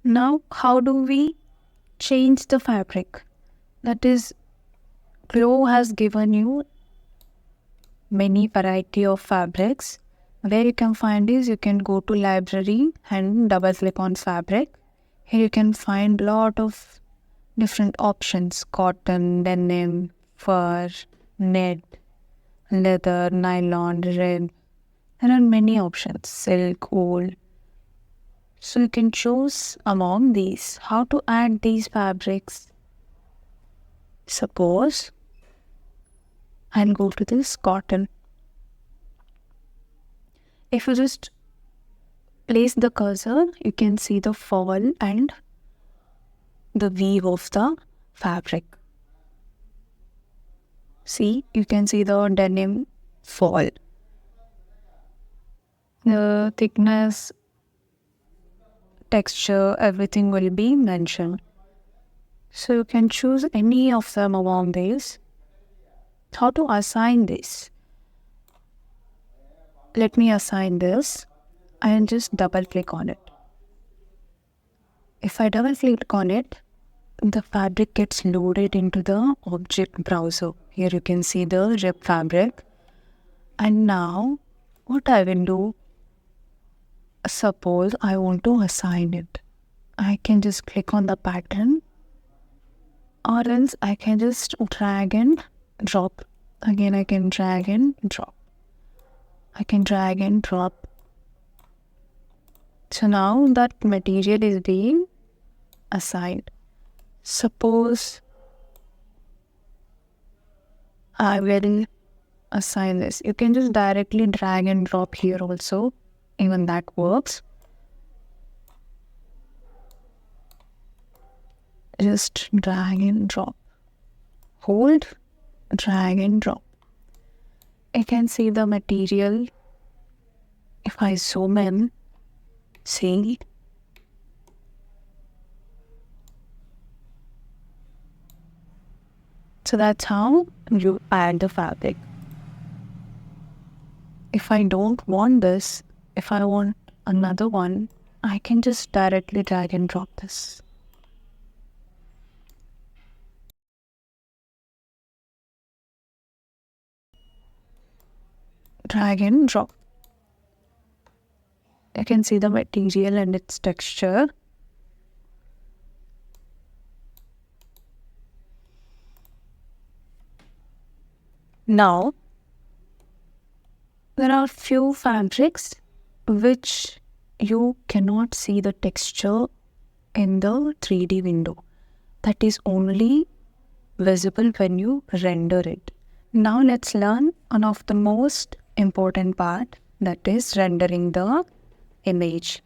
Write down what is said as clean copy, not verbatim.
Now, how do we change the fabric? That is, CLO has given you many variety of fabrics. Where you can find is, you can go to library and double click on fabric. Here you can find lot of different options: cotton, denim, fur, knit, leather, nylon, rib. There are many options: silk, wool. So you can choose among these. How to add these fabrics? Suppose I'll go to this cotton. If you just place the cursor, you can see the fall and the weave of the fabric. See, you can see the denim fall. The thickness, texture, everything will be mentioned. So you can choose any of them among these. How to assign this? Let me assign this and just double click on it. If I double click on it, the fabric gets loaded into the object browser. Here you can see the drip fabric. And now what I will do, suppose I want to assign it. I can just click on the pattern, or else I can just drag and drop. Again, I can drag and drop. I can drag and drop. So now that material is being assigned. Suppose I will assign this. You can just directly drag and drop here also. Even that works. Just drag and drop. Hold, drag and drop. I can see the material. If I zoom in, see, so that's how you add the fabric. If I don't want this, if I want another one, I can just directly drag and drop this. Drag and drop. You can see the material and its texture. Now, there are few fabrics which you cannot see the texture in the 3D window. That is only visible when you render it. Now let's learn one of the most important part, that is rendering the image.